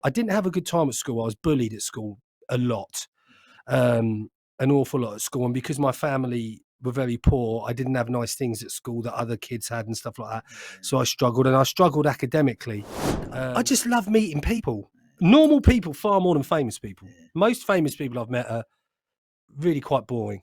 I didn't have a good time at school. I was bullied at school a lot, an awful lot at school. And because my family were very poor, I didn't have nice things at school that other kids had and stuff like that. So I struggled, and I struggled academically. I just love meeting people, normal people, far more than famous people. Most famous people I've met are really quite boring,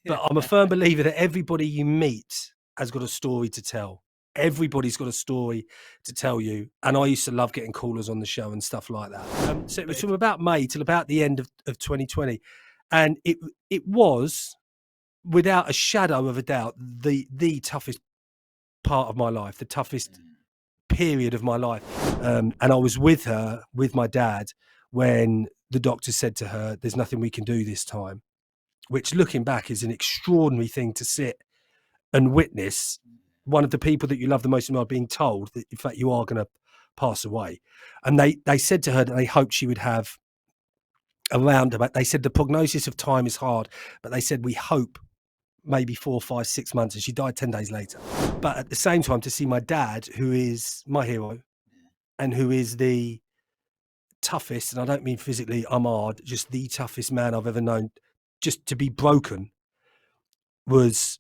but I'm a firm believer that everybody you meet has got a story to tell. Everybody's got a story to tell you. And I used to love getting callers on the show and stuff like that. So it was from about May till about the end of 2020. And it was, without a shadow of a doubt, the toughest part of my life, the toughest period of my life. And I was with her, with my dad, when the doctor said to her, "There's nothing we can do this time," which, looking back, is an extraordinary thing to sit and witness. One of the people that you love the most in the world being told that, in fact, you are going to pass away. And they said to her that they hoped she would have around about, they said the prognosis of time is hard, but they said we hope maybe 4, 5, 6 months, and she died 10 days later. But at the same time, to see my dad, who is my hero and who is the toughest, and I don't mean physically, I'm hard, just the toughest man I've ever known, just to be broken was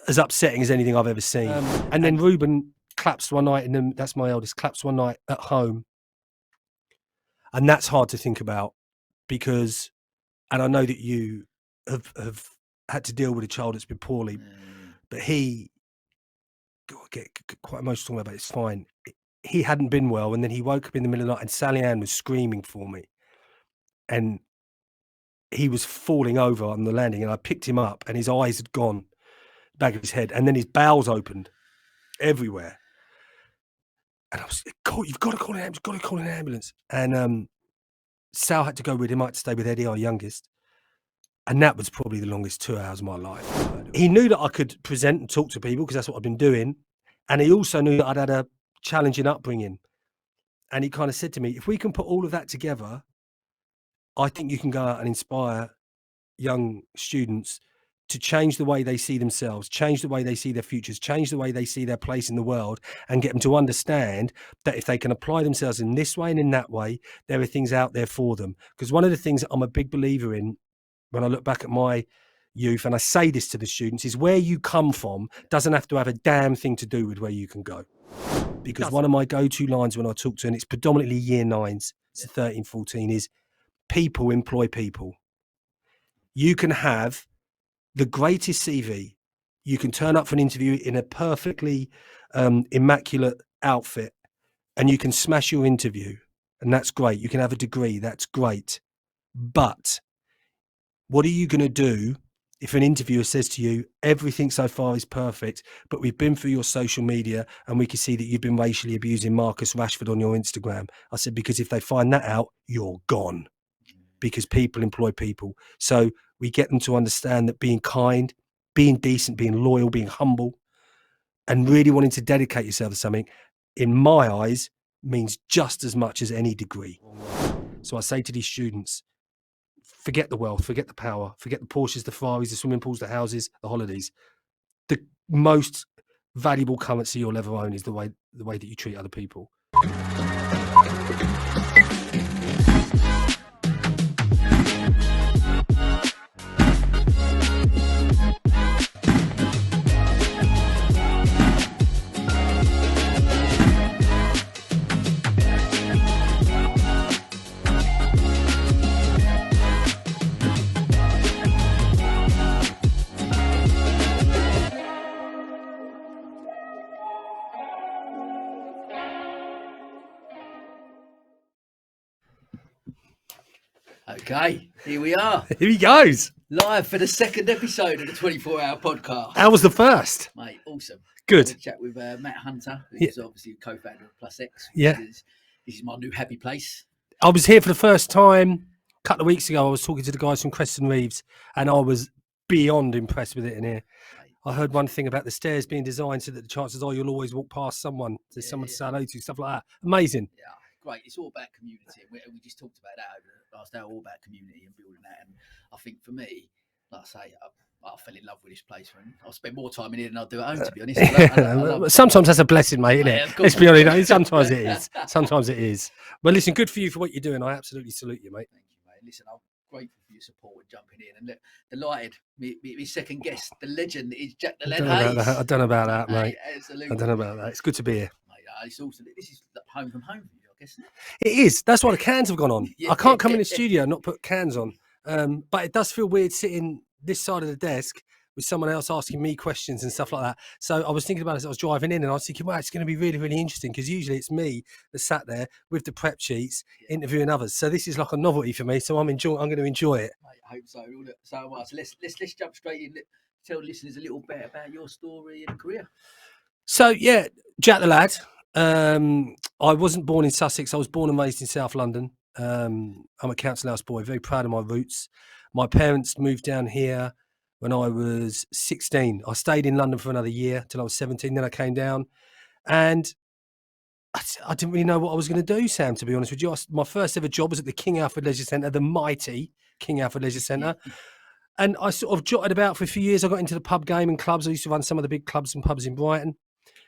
as upsetting as anything I've ever seen. And then Ruben collapsed one night, and then that's my eldest, collapsed one night at home. And that's hard to think about because, and I know that you have had to deal with a child that's been poorly, but he, God, I get quite emotional about it, it's fine. He hadn't been well, and then he woke up in the middle of the night and Sally Ann was screaming for me. And he was falling over on the landing, and I picked him up and his eyes had gone back of his head, and then his bowels opened everywhere. And I was, "God, you've got to call an ambulance, got to call an ambulance." And Sal had to go with him. I had to stay with Eddie, our youngest. And that was probably the longest 2 hours of my life. He knew that I could present and talk to people because that's what I've been doing. And he also knew that I'd had a challenging upbringing. And he kind of said to me, "If we can put all of that together, I think you can go out and inspire young students to change the way they see themselves, change the way they see their futures, change the way they see their place in the world, and get them to understand that if they can apply themselves in this way and in that way, there are things out there for them." Because one of the things that I'm a big believer in when I look back at my youth, and I say this to the students, is where you come from doesn't have to have a damn thing to do with where you can go. Because one of my go-to lines when I talk to, and it's predominantly year 9s, so 13, 14, is people employ people. You can have the greatest CV. You can turn up for an interview in a perfectly immaculate outfit, and you can smash your interview, and that's great. You can have a degree, that's great. But what are you going to do if an interviewer says to you, "Everything so far is perfect, but we've been through your social media and we can see that you've been racially abusing Marcus Rashford on your Instagram"? I said, because if they find that out, you're gone. Because people employ people. So we get them to understand that being kind, being decent, being loyal, being humble, and really wanting to dedicate yourself to something, in my eyes, means just as much as any degree. So I say to these students, forget the wealth, forget the power, forget the Porsches, the Ferraris, the swimming pools, the houses, the holidays. The most valuable currency you'll ever own is the way that you treat other people. Okay, here we are. Here he goes. Live for the second episode of the 24-hour podcast. How was the first? Mate, awesome. Good. We chat with Matt Hunter, who's obviously co-founder of Plus X. Yeah. This is my new happy place. I was here for the first time a couple of weeks ago. I was talking to the guys from Creston Reeves, and I was beyond impressed with it in here. Right. I heard one thing about the stairs being designed so that the chances are you'll always walk past someone. There's someone to say hello to, stuff like that. Amazing. Yeah, great. It's all about community. We just talked about that over the last hour, all about community and building that. And I think for me, like I say, I fell in love with this place, man. I'll spend more time in here than I'll do at home, to be honest. Sometimes that's a blessing, mate, isn't it? Yeah, of Let's course. be honest. Sometimes it is. Sometimes it is. But listen, good for you for what you're doing. I absolutely salute you, mate. Thank you, mate. Listen, I'm grateful for your support and jumping in, and delighted. My second guest, the legend, is Jack the Lad Hayes. I don't know about that, mate. Absolutely. I don't know about that. It's good to be here. Mate, it's also, this is home from home for you, I guess. It is. That's why the cans have gone on. Yeah. I can't come in the studio and not put cans on. But it does feel weird sitting this side of the desk with someone else asking me questions and stuff like that. So I was thinking about it as I was driving in, and I was thinking, wow, it's going to be really, really interesting, because usually it's me that sat there with the prep sheets interviewing others. So this is like a novelty for me. So I'm going to enjoy it. Mate, I hope so. So much. So let's jump straight in. Tell listeners a little bit about your story and career. So yeah, Jack the Lad. I wasn't born in Sussex. I was born and raised in South London. I'm a council house boy, very proud of my roots. My parents moved down here when I was 16. I stayed in London for another year till I was 17. Then I came down, and I didn't really know what I was going to do, Sam, to be honest with you. My first ever job was at the King Alfred Leisure Centre, the mighty King Alfred Leisure Centre. And I sort of jotted about for a few years. I got into the pub game and clubs. I used to run some of the big clubs and pubs in Brighton.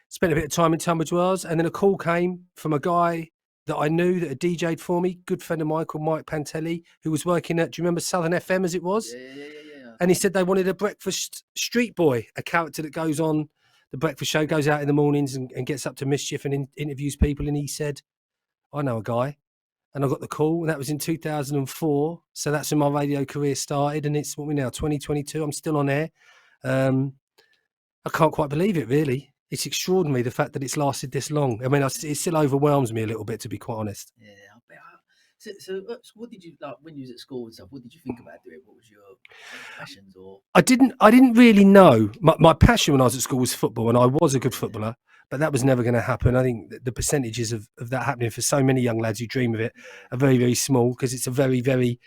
Spent a bit of time in Tunbridge Wells, and then a call came from a guy that I knew that had DJ'd for me, good friend of mine called Mike Pantelli, who was working at, do you remember Southern FM as it was? Yeah. And he said they wanted a breakfast street boy, a character that goes on the breakfast show, goes out in the mornings and gets up to mischief and interviews people. And he said, I know a guy. And I got the call, and that was in 2004. So that's when my radio career started, and it's what we now, 2022. I'm still on air. I can't quite believe it, really. It's extraordinary, the fact that it's lasted this long. I mean, it still overwhelms me a little bit, to be quite honest. Yeah, I bet. So what did you like when you was at school and stuff? What did you think about doing? What was your passions? Or I didn't really know. My passion when I was at school was football, and I was a good footballer, but that was never going to happen. I think the percentages of that happening for so many young lads who dream of it are very, very small, because it's a very, very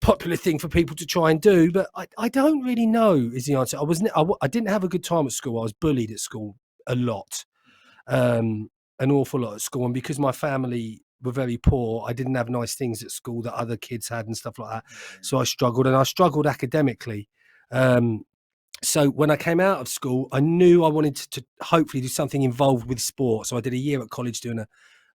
popular thing for people to try and do. But I don't really know is the answer. I didn't have a good time at school. I was bullied at school a lot, an awful lot at school, and because my family were very poor, I didn't have nice things at school that other kids had and stuff like that. So I struggled academically. So when I came out of school, I knew I wanted to hopefully do something involved with sport. So I did a year at college doing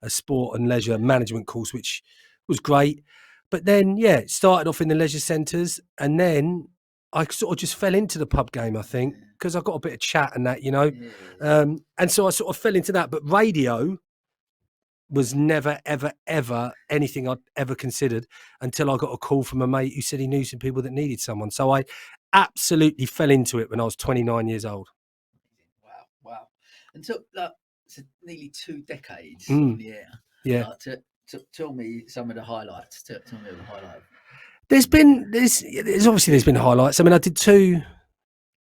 a sport and leisure management course, which was great. But then, it started off in the leisure centres, and then I sort of just fell into the pub game, I think, because I got a bit of chat and that, and so I sort of fell into that. But radio was never, ever, ever anything I'd ever considered until I got a call from a mate who said he knew some people that needed someone. So I absolutely fell into it when I was 29 years old. Wow. And so nearly 2 decades on the air. Yeah. Tell me some of the highlights. Tell me the highlight. There's been highlights. I mean, I did 2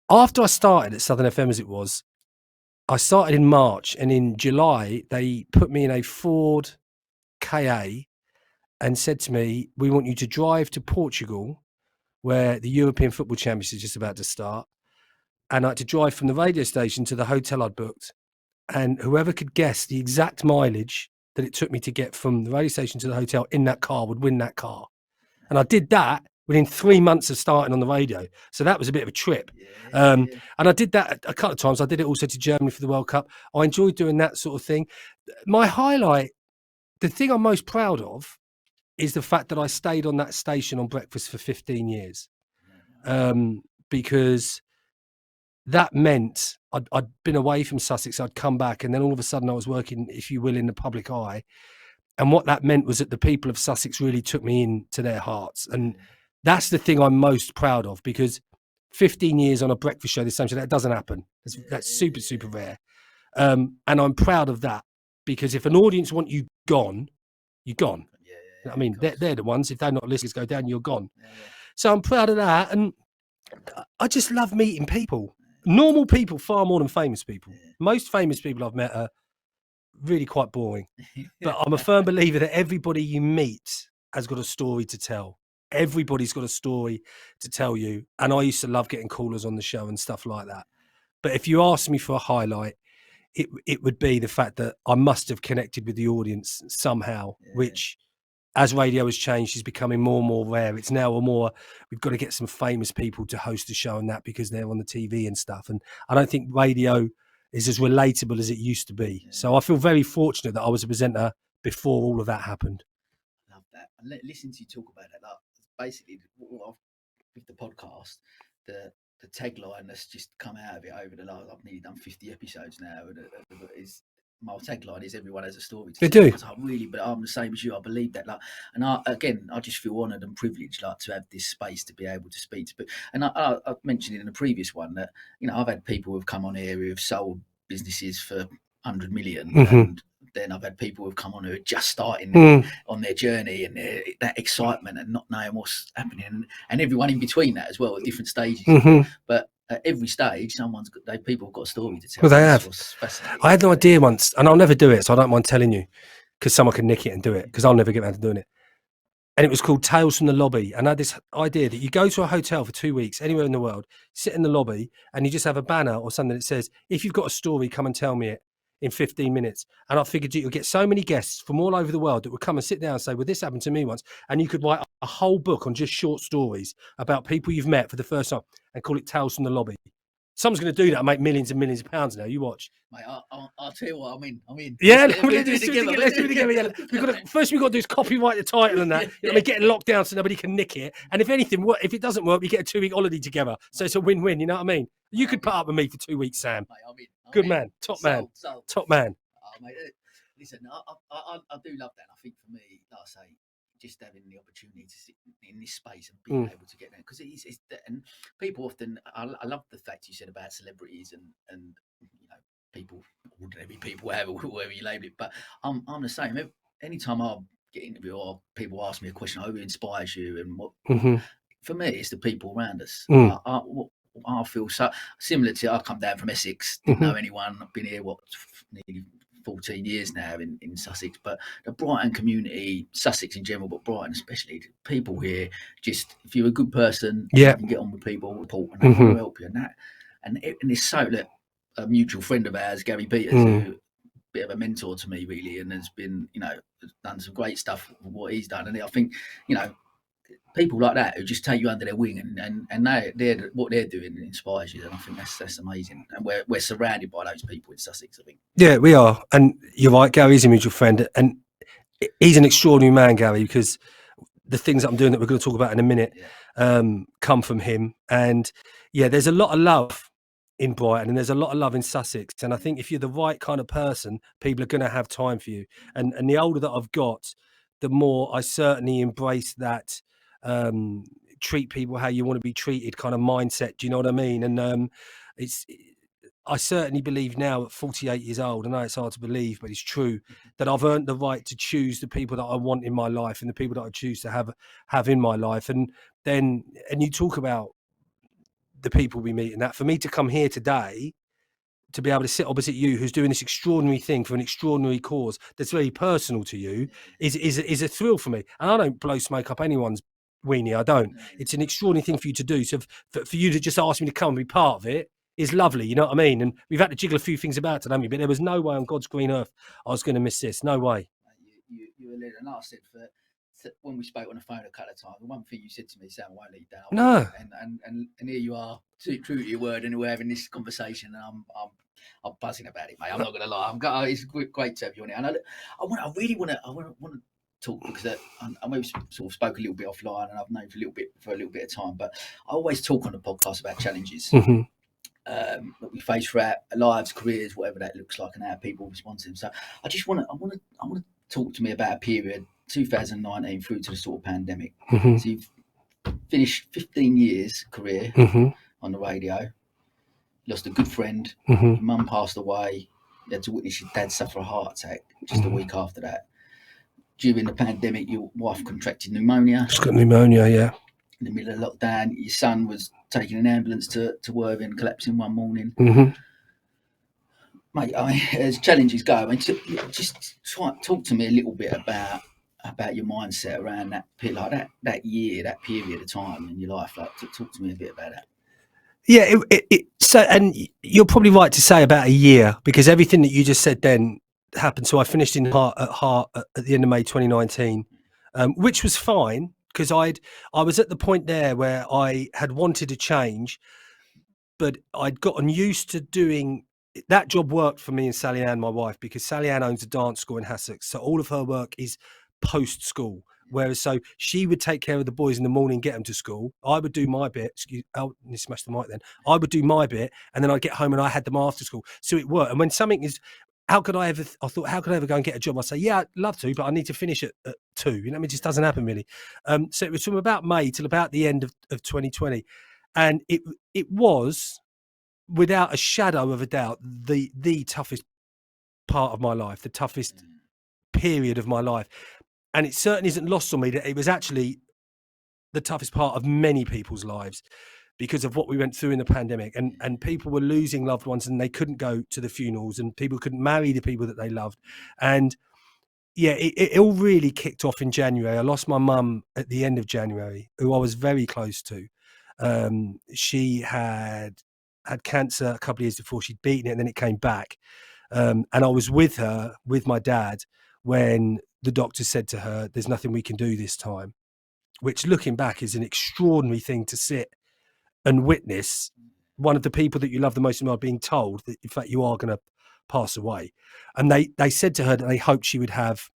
after I started at Southern FM as it was. I started in March, and in July they put me in a Ford KA and said to me, we want you to drive to Portugal, where the European Football Championship is just about to start. And I had to drive from the radio station to the hotel I'd booked. And whoever could guess the exact mileage that it took me to get from the radio station to the hotel in that car would win that car. And I did that within 3 months of starting on the radio. So that was a bit of a trip. And I did that a couple of times. I did it also to Germany for the World Cup. I enjoyed doing that sort of thing. My highlight, the thing I'm most proud of, is the fact that I stayed on that station on breakfast for 15 years. Because that meant I'd been away from Sussex. I'd come back, and then all of a sudden I was working, if you will, in the public eye. And what that meant was that the people of Sussex really took me into their hearts. And that's the thing I'm most proud of, because 15 years on a breakfast show, the same show, that doesn't happen. That's super, super rare. And I'm proud of that, because if an audience want you gone, you're gone. I mean, they're the ones, if they're not listeners go down, you're gone. So I'm proud of that. And I just love meeting people. Normal people far more than famous people. Most famous people I've met are really quite boring. But I'm a firm believer that everybody you meet has got a story to tell. Everybody's got a story to tell you. And I used to love getting callers on the show and stuff like that. But if you ask me for a highlight, it would be the fact that I must have connected with the audience somehow, which as radio has changed, is becoming more and more rare. It's now we've got to get some famous people to host a show and that, because they're on the TV and stuff. And I don't think radio is as relatable as it used to be. Yeah. So I feel very fortunate that I was a presenter before all of that happened. Love that. And listen to you talk about that. Like, basically, with the podcast, the tagline that's just come out of it over the last, I've nearly done 50 episodes now, is my tagline is everyone has a story to They tell. do. I really, but I'm the same as you. I believe that. Like, and I just feel honoured and privileged, like, to have this space to be able to speak to. But and I mentioned in a previous one that, you know, I've had people who've come on here who have sold businesses for 100 million, and then I've had people who've come on who are just starting on their journey, and that excitement and not knowing what's happening, and everyone in between that as well at different stages. But at every stage, people have got a story to tell. Well, they have. Fascinating. I had an idea once, and I'll never do it, so I don't mind telling you, because someone can nick it and do it, because I'll never get around to doing it. And it was called Tales from the Lobby. And I had this idea that you go to a hotel for 2 weeks, anywhere in the world, sit in the lobby, and you just have a banner or something that says, if you've got a story, come and tell me it in 15 minutes. And I figured you'd get so many guests from all over the world that would come and sit down and say, well, this happened to me once. And you could write a whole book on just short stories about people you've met for the first time and call it Tales from the Lobby. Someone's going to do that and make millions and millions of pounds now. You watch. Mate, I'll tell you what, I'm in. Yeah, let's do it together. Let's do it together. Yeah. First, we've got to do is copyright the title and that. You know what I mean? Getting locked down so nobody can nick it. And if anything, if it doesn't work, we get a 2-week holiday together. So it's a win-win. You know what I mean? You could put up with me for 2 weeks, Sam. Mate, I'm in. Good man. Top man. Top man. Oh, mate, listen, I do love that. And I think for me, like I say, just having the opportunity to sit in this space and being able to get there, because it's and people often, I love the fact you said about celebrities and you know, people, ordinary people, whatever you label it. But I'm the same. Anytime I get interviewed or people ask me a question, who inspires you, and what, for me, it's the people around us. I feel so similar to, I come down from Essex, didn't know anyone. I've been here nearly 14 years now in Sussex, but the Brighton community, Sussex in general, but Brighton especially, people here, just, if you're a good person, you can get on with people, report, and they will help you. And it's so that a mutual friend of ours, Gary Peters, who a bit of a mentor to me really, and has been, you know, done some great stuff with what he's done. And I think, you know, people like that who just take you under their wing and they're what they're doing inspires you, and I think that's amazing. And we're surrounded by those people in Sussex, I think. Yeah, we are. And you're right, Gary's a mutual friend, and he's an extraordinary man, Gary, because the things that I'm doing that we're going to talk about in a minute come from him. And yeah, there's a lot of love in Brighton, and there's a lot of love in Sussex. And I think if you're the right kind of person, people are going to have time for you. And the older that I've got, the more I certainly embrace that treat people how you want to be treated kind of mindset. Do you know what I mean? And I certainly believe now at 48 years old, I know it's hard to believe, but it's true, that I've earned the right to choose the people that I want in my life and the people that I choose to have in my life. And you talk about the people we meet, and that, for me to come here today, to be able to sit opposite you, who's doing this extraordinary thing for an extraordinary cause that's very personal to you, is a thrill for me. And I don't blow smoke up anyone's weenie. I don't. It's an extraordinary thing for you to do. So for you to just ask me to come and be part of it is lovely. You know what I mean? And we've had to jiggle a few things about it, haven't we? But there was no way on God's green earth I was going to miss this. No way. You were leader. And I said, when we spoke on the phone a couple of times, the one thing you said to me, Sam, I won't let you down. No. And here you are, true to your word, and we're having this conversation, and I'm buzzing about it, mate. I'm not going to lie. It's great to have you on it. And I really want to talk, because I maybe sort of spoke a little bit offline, and I've known for a little bit of time, but I always talk on the podcast about challenges that we face throughout our lives, careers, whatever that looks like, and how people respond to them. So I just want to talk to me about a period, 2019 through to the sort of pandemic. So you've finished 15 years career on the radio, lost a good friend, your mum passed away, you had to witness your dad suffer a heart attack just a week after that. During the pandemic, your wife contracted pneumonia. She's got pneumonia, yeah. In the middle of lockdown, your son was taking an ambulance to Worthing, collapsing one morning. Mate, as challenges go, just talk to me a little bit about your mindset around that period of time in your life. Like, talk to me a bit about that. Yeah, so, and you're probably right to say about a year, because everything that you just said then happened. So I finished at Heart at the end of May 2019. which was fine because I was at the point there where I had wanted to change, but I'd gotten used to doing that job. Worked for me and Sally Ann, my wife, because Sally Ann owns a dance school in Hassocks, so all of her work is post school. Whereas, so she would take care of the boys in the morning, get them to school. I would do my bit. Oh, you smashed the mic then. I would do my bit, and then I'd get home and I had them after school. So it worked. And when something is, I thought, how could I ever go and get a job? I say, yeah, I'd love to, but I need to finish at 2. You know, it just doesn't happen really. So it was from about May till about the end of 2020. And it was, without a shadow of a doubt, the toughest part of my life, the toughest period of my life. And it certainly isn't lost on me that it was actually the toughest part of many people's lives because of what we went through in the pandemic, and people were losing loved ones and they couldn't go to the funerals, and people couldn't marry the people that they loved. And yeah, it all really kicked off in January. I lost my mum at the end of January, who I was very close to. She had cancer a couple of years before. She'd beaten it and then it came back. And I was with her, with my dad, when the doctor said to her, there's nothing we can do this time, which looking back is an extraordinary thing to sit and witness. One of the people that you love the most in the world being told that, in fact, you are going to pass away. And they said to her that they hoped she would have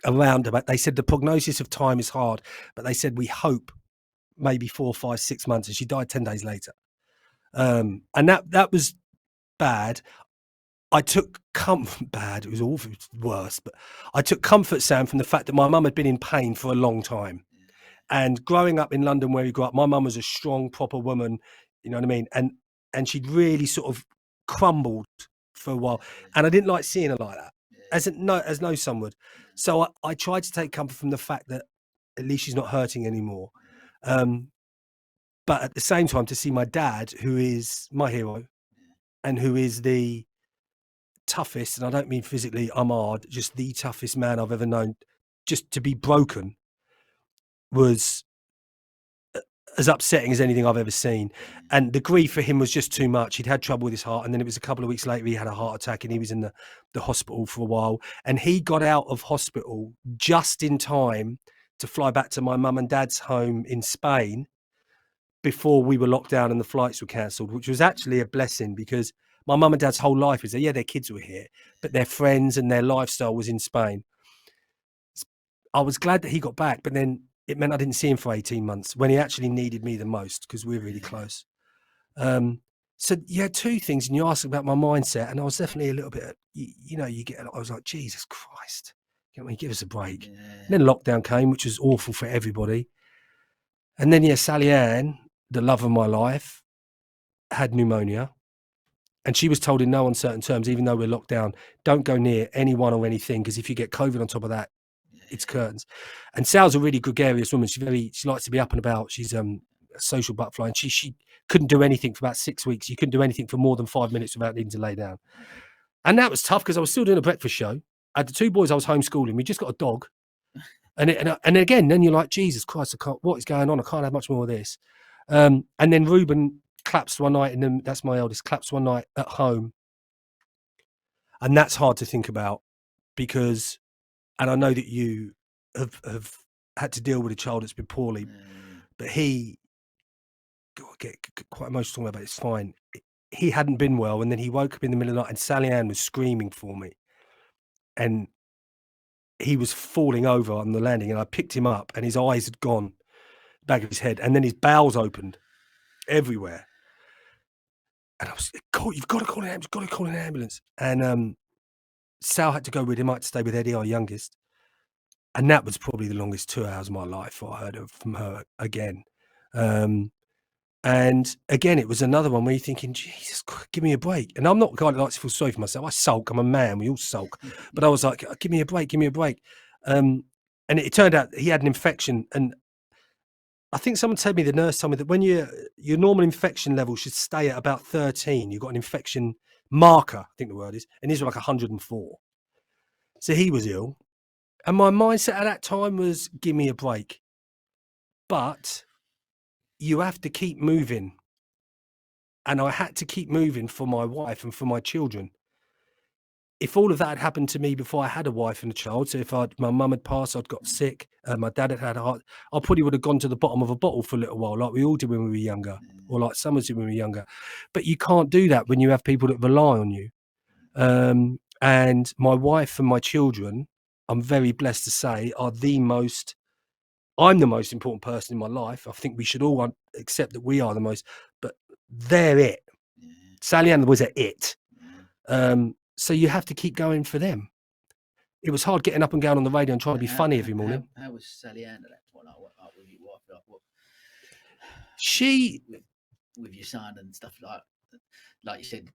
around about, they said the prognosis of time is hard, but they said we hope maybe 4, 5, 6 months, and she died 10 days later. And that was bad. I took comfort, bad, it was awful, it was worse, but I took comfort, Sam, from the fact that my mum had been in pain for a long time. And growing up in London where we grew up, my mum was a strong, proper woman, you know what I mean? And she'd really sort of crumbled for a while. And I didn't like seeing her like that, as no son would. So I tried to take comfort from the fact that at least she's not hurting anymore. But at the same time, to see my dad, who is my hero and who is the toughest, and I don't mean physically, I'm hard, just the toughest man I've ever known, just to be broken was as upsetting as anything I've ever seen. And the grief for him was just too much. He'd had trouble with his heart, and then it was a couple of weeks later he had a heart attack and he was in the hospital for a while. And he got out of hospital just in time to fly back to my mum and dad's home in Spain before we were locked down and the flights were cancelled, which was actually a blessing because my mum and dad's whole life was there. Yeah, their kids were here, but their friends and their lifestyle was in Spain. I was glad that he got back, but then it meant I didn't see him for 18 months when he actually needed me the most because we were really close. So you had 2 things, and you asked about my mindset, and I was definitely a little bit, I was like, Jesus Christ, give us a break. And then lockdown came, which was awful for everybody. And then, Sally Ann, the love of my life, had pneumonia. And she was told in no uncertain terms, even though we're locked down, don't go near anyone or anything, because if you get COVID on top of that, it's curtains. And Sal's a really gregarious woman. She likes to be up and about. She's a social butterfly, and she couldn't do anything for about 6 weeks. You couldn't do anything for more than 5 minutes without needing to lay down. And that was tough because I was still doing a breakfast show. I had the 2 boys I was homeschooling. We just got a dog. And again, then you're like, Jesus Christ, what is going on? I can't have much more of this. And then Ruben collapsed one night, and then that's my eldest, collapsed one night at home. And that's hard to think about because, and I know that you have had to deal with a child that's been poorly, but I get quite emotional about it. It's fine. He hadn't been well, and then he woke up in the middle of the night, and Sally Ann was screaming for me, and he was falling over on the landing, and I picked him up, and his eyes had gone back of his head, and then his bowels opened everywhere. And I was, God, you've got to call an ambulance, got to call an ambulance. And Sal had to go with him. I had to stay with Eddie, our youngest. And that was probably the longest 2 hours of my life I heard from her again. And again, it was another one where you're thinking, Jesus, give me a break. And I'm not a guy that likes to feel sorry for myself. I sulk. I'm a man. We all sulk. But I was like, give me a break. Give me a break. And it turned out he had an infection. And I think someone told me, the nurse told me that when your normal infection level should stay at about 13, you've got an infection marker, I think the word is, and his were like 104. So he was ill. And my mindset at that time was, give me a break. But you have to keep moving. And I had to keep moving for my wife and for my children. if all of that had happened to me before I had a wife and a child, so if my mum had passed, I'd got sick, my dad had a heart, I probably would have gone to the bottom of a bottle for a little while, like we all did when we were younger, or like some of us did when we were younger. But you can't do that when you have people that rely on you. And my wife and my children, I'm very blessed to say, are I'm the most important person in my life. I think we should all accept that we are the most, but they're it. Sally Ann was it. So you have to keep going for them. It was hard getting up and going on the radio and trying to be funny every morning. How was Sally Ann at that point? Like, with your wife, what? She with your son and stuff like you said,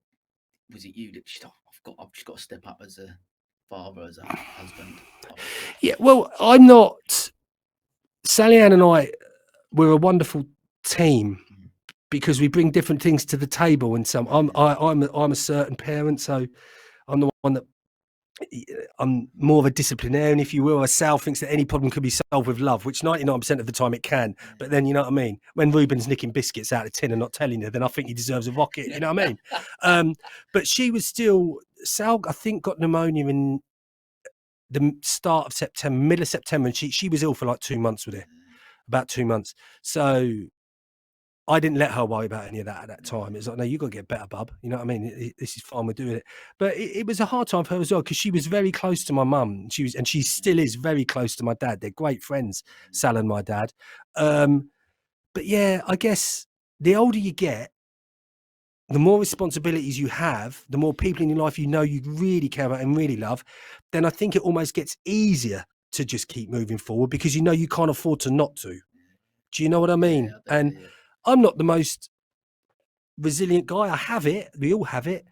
was it you that I've just got to step up as a father, as a husband? Yeah, well, I'm not. Sally Ann and I, we're a wonderful team because we bring different things to the table. And I'm a certain parent, so I'm the one that I'm more of a disciplinarian, if you will. Sal thinks that any problem can be solved with love, which 99% of the time it can. But then, you know what I mean? When Ruben's nicking biscuits out of tin and not telling you, then I think he deserves a rocket. You know what I mean? But she was still, Sal, I think, got pneumonia in the start of September, middle of September, and she was ill for like 2 months with it, about 2 months. So I didn't let her worry about any of that at that time. It's like, no, you got to get better, bub. You know what I mean? This is fine. We're doing it. But it was a hard time for her as well because she was very close to my mum. And she still is very close to my dad. They're great friends, Sal and my dad. But yeah, I guess the older you get, the more responsibilities you have, the more people in your life you know you really care about and really love, then I think it almost gets easier to just keep moving forward because you know you can't afford to not to. Do you know what I mean? Yeah, I do, I'm not the most resilient guy. I have it. We all have it.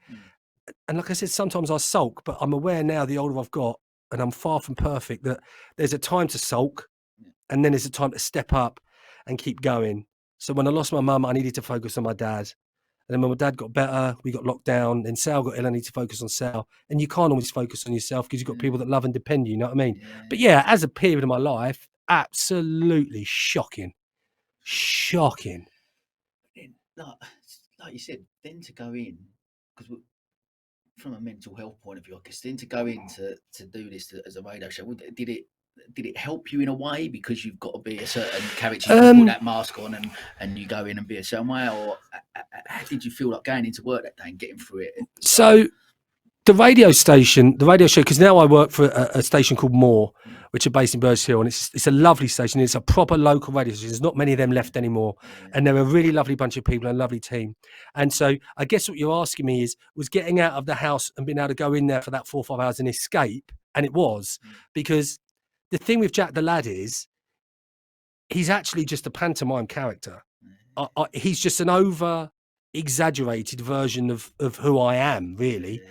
And like I said, sometimes I sulk, but I'm aware now, the older I've got, and I'm far from perfect, that there's a time to sulk and then there's a time to step up and keep going. So when I lost my mum, I needed to focus on my dad. And then when my dad got better, we got locked down. Then Sal got ill, I need to focus on Sal. And you can't always focus on yourself because you've got people that love and depend you know what I mean? But yeah, as a period of my life, absolutely shocking. Shocking. Like you said, then to go in, because from a mental health point of view, I guess then to go in to do this as a radio show, did it help you in a way because you've got to be a certain character, you put that mask on and you go in and be a certain way, or how did you feel like going into work that day and getting through it? So the radio show, because now I work for a station called More, which are based in Burgess Hill, and it's a lovely station. It's a proper local radio station. There's not many of them left anymore, and they're a really lovely bunch of people and a lovely team. And so I guess what you're asking me was getting out of the house and being able to go in there for that 4 or 5 hours and escape, and it was, because the thing with Jack the Lad is he's actually just a pantomime character. He's just an over-exaggerated version of who I am, really.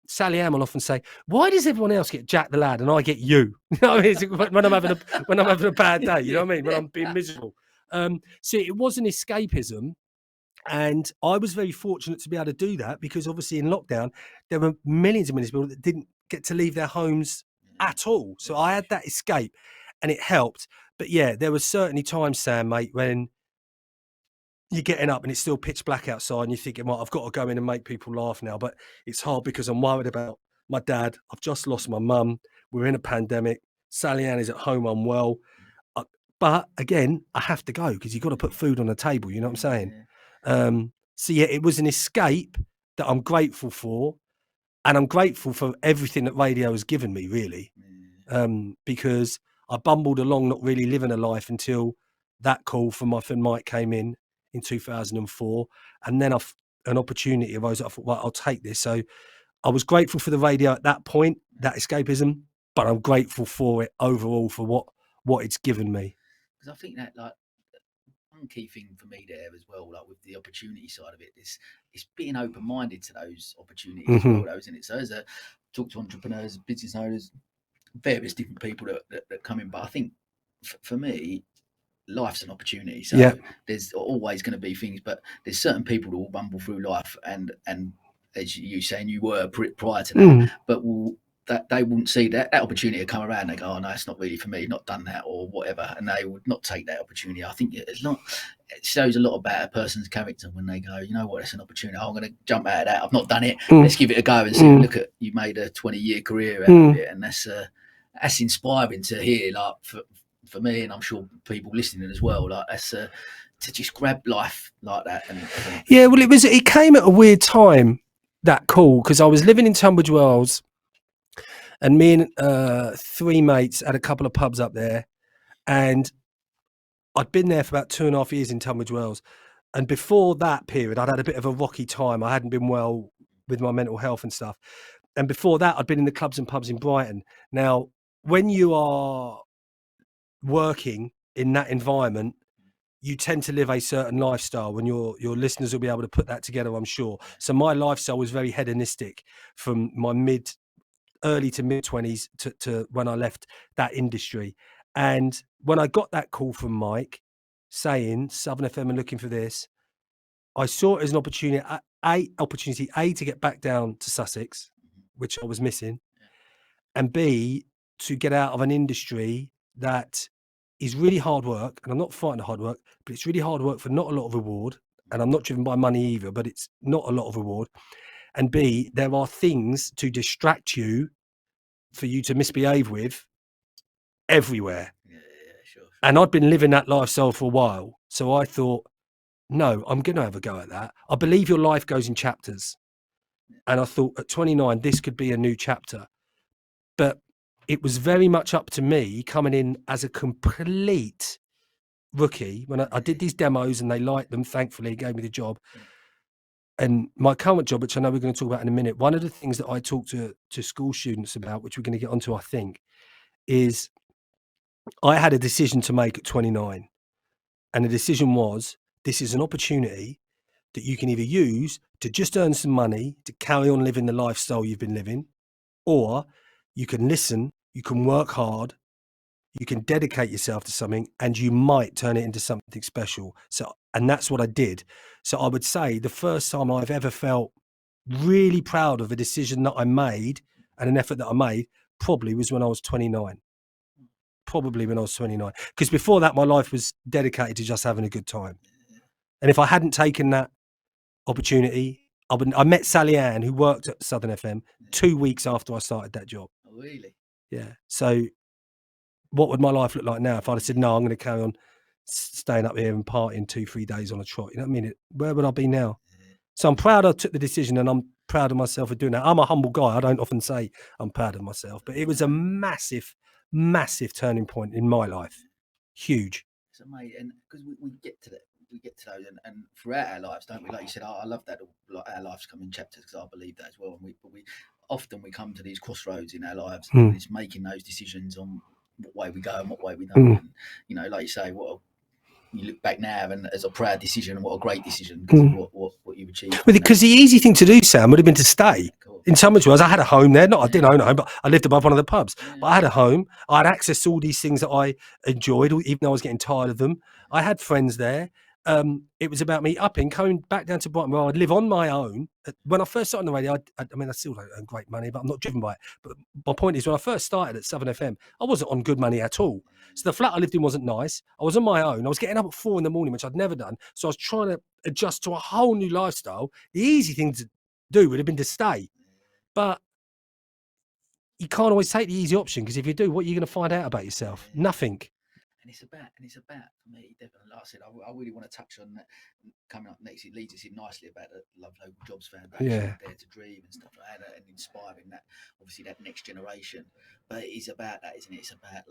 Sally Ann will often say, "Why does everyone else get Jack the Lad and I get you?" You know what I mean? When I'm having a bad day, you know what I mean? When I'm being miserable. So it was an escapism, and I was very fortunate to be able to do that because obviously in lockdown there were millions of people that didn't get to leave their homes at all. So I had that escape, and it helped. But yeah, there were certainly times, Sam, mate, when you're getting up and it's still pitch black outside and you're thinking, well, I've got to go in and make people laugh now. But it's hard because I'm worried about my dad. I've just lost my mum. We're in a pandemic. Sally Ann is at home unwell. But again, I have to go because you've got to put food on the table. You know what I'm saying? So yeah, it was an escape that I'm grateful for. And I'm grateful for everything that radio has given me, really. Because I bumbled along, not really living a life until that call from my friend Mike came in 2004, and then an opportunity arose. I thought, well, I'll take this. So I was grateful for the radio at that point, that escapism, but I'm grateful for it overall for what it's given me. Because I think that, like, one key thing for me there as well, like with the opportunity side of it, is being open-minded to those opportunities as well, though, isn't it? So as I talk to entrepreneurs, business owners, various different people that come in, but I think for me, life's an opportunity. So there's always going to be things, but there's certain people that will bumble through life and as you saying you were prior to that, but will that they wouldn't see that opportunity to come around. They go, oh no, it's not really for me, not done that or whatever, and they would not take that opportunity. I think it shows a lot about a person's character when they go, you know what, it's an opportunity. I'm going to jump out of that. I've not done it. Let's give it a go and see. Look at, you made a 20-year career out of it, and that's inspiring to hear. Like for me, and I'm sure people listening as well. Like that's to just grab life like that. And yeah, well, it came at a weird time, that call, because I was living in Tunbridge Wells. And me and 3 mates had a couple of pubs up there, and I'd been there for about 2.5 years in Tunbridge Wells. And before that period, I'd had a bit of a rocky time. I hadn't been well with my mental health and stuff. And before that, I'd been in the clubs and pubs in Brighton. Now, when you are working in that environment, you tend to live a certain lifestyle, and your listeners will be able to put that together, I'm sure. So my lifestyle was very hedonistic from my early to mid 20s to when I left that industry. And when I got that call from Mike saying Southern FM are looking for this, I saw it as an opportunity, to get back down to Sussex, which I was missing, and B, to get out of an industry that is really hard work. And I'm not fighting the hard work, but it's really hard work for not a lot of reward. And I'm not driven by money either, but it's not a lot of reward. And B, there are things to distract you for you to misbehave with everywhere. Sure. And I'd been living that lifestyle for a while. So I thought, no, I'm going to have a go at that. I believe your life goes in chapters. And I thought at 29, this could be a new chapter. But it was very much up to me coming in as a complete rookie. When I did these demos and they liked them, thankfully, gave me the job. And my current job, which I know we're going to talk about in a minute, one of the things that I talk to school students about, which we're going to get onto, I think, is I had a decision to make at 29. And the decision was, this is an opportunity that you can either use to just earn some money to carry on living the lifestyle you've been living, or you can listen, you can work hard, you can dedicate yourself to something, and you might turn it into something special. So, and that's what I did. So I would say the first time I've ever felt really proud of a decision that I made and an effort that I made probably was when I was 29. Probably when I was 29. Because before that, my life was dedicated to just having a good time. And if I hadn't taken that opportunity, I met Sally Ann, who worked at Southern FM 2 weeks after I started that job. Oh, really? Yeah. So what would my life look like now if I'd have said, no, I'm going to carry on staying up here and partying 2-3 days on a trot? You know what I mean? Where would I be now? So I'm proud I took the decision, and I'm proud of myself for doing that. I'm a humble guy. I don't often say I'm proud of myself, but it was a massive, massive turning point in my life. Huge. It's amazing, and because we get to that. We get to those, and throughout our lives, don't we? Like you said, I love that our lives come in chapters, because I believe that as well. And we often come to these crossroads in our lives, and it's making those decisions on what way we go and what way we don't. And, you know, like you say, you look back now and as a proud decision, and what a great decision, because what you've achieved. Because the easy thing to do, Sam, would have been to stay. In Tunbridge Wells, I had a home there. I didn't own a home, but I lived above one of the pubs. But I had a home. I had access to all these things that I enjoyed, even though I was getting tired of them. I had friends there. It was about me coming back down to Brighton, where I'd live on my own. When I first started on the radio, I still don't earn great money, but I'm not driven by it. But my point is, when I first started at Southern FM, I wasn't on good money at all. So the flat I lived in wasn't nice. I was on my own. I was getting up at 4 a.m, which I'd never done. So I was trying to adjust to a whole new lifestyle. The easy thing to do would have been to stay. But you can't always take the easy option, because if you do, what are you going to find out about yourself? Nothing. And it's about for me, definitely. Like I said, I really want to touch on that coming up next. It leads us in nicely about the LoveLocalJobs Foundation, Dare to Dream and stuff like that, and inspiring that, obviously, that next generation. But it is about that, isn't it? It's about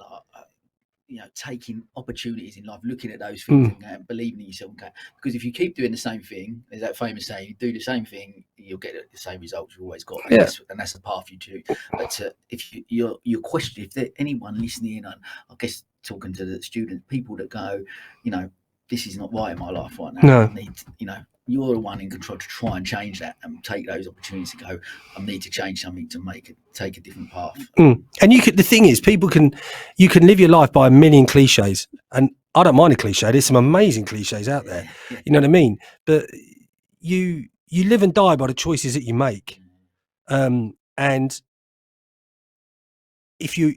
taking opportunities in life, looking at those things and believing in yourself. Because if you keep doing the same thing, there's that famous saying, you do the same thing, you'll get the same results you've always got. And that's the path you do. But if you're questioning, if there's anyone listening, and I guess talking to the students, people that go, this is not right in my life right now. No. You're the one in control to try and change that and take those opportunities to go, I need to change something to take a different path. And the thing is, you can live your life by a million cliches, and I don't mind a cliche. There's some amazing cliches out there. You know what I mean? But you live and die by the choices that you make. And if you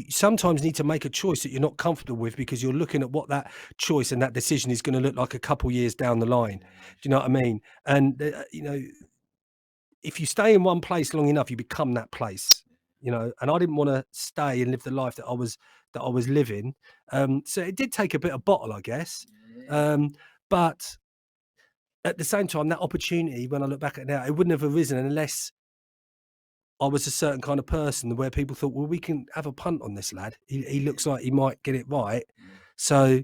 sometimes need to make a choice that you're not comfortable with, because you're looking at what that choice and that decision is going to look like a couple years down the line. Do you know what I mean? And you know, if you stay in one place long enough, you become that place. You know, and I didn't want to stay and live the life that I was living. So it did take a bit of bottle, I guess. But at the same time, that opportunity, when I look back at it now, it wouldn't have arisen unless I was a certain kind of person where people thought, well, we can have a punt on this lad. He looks like he might get it right. So,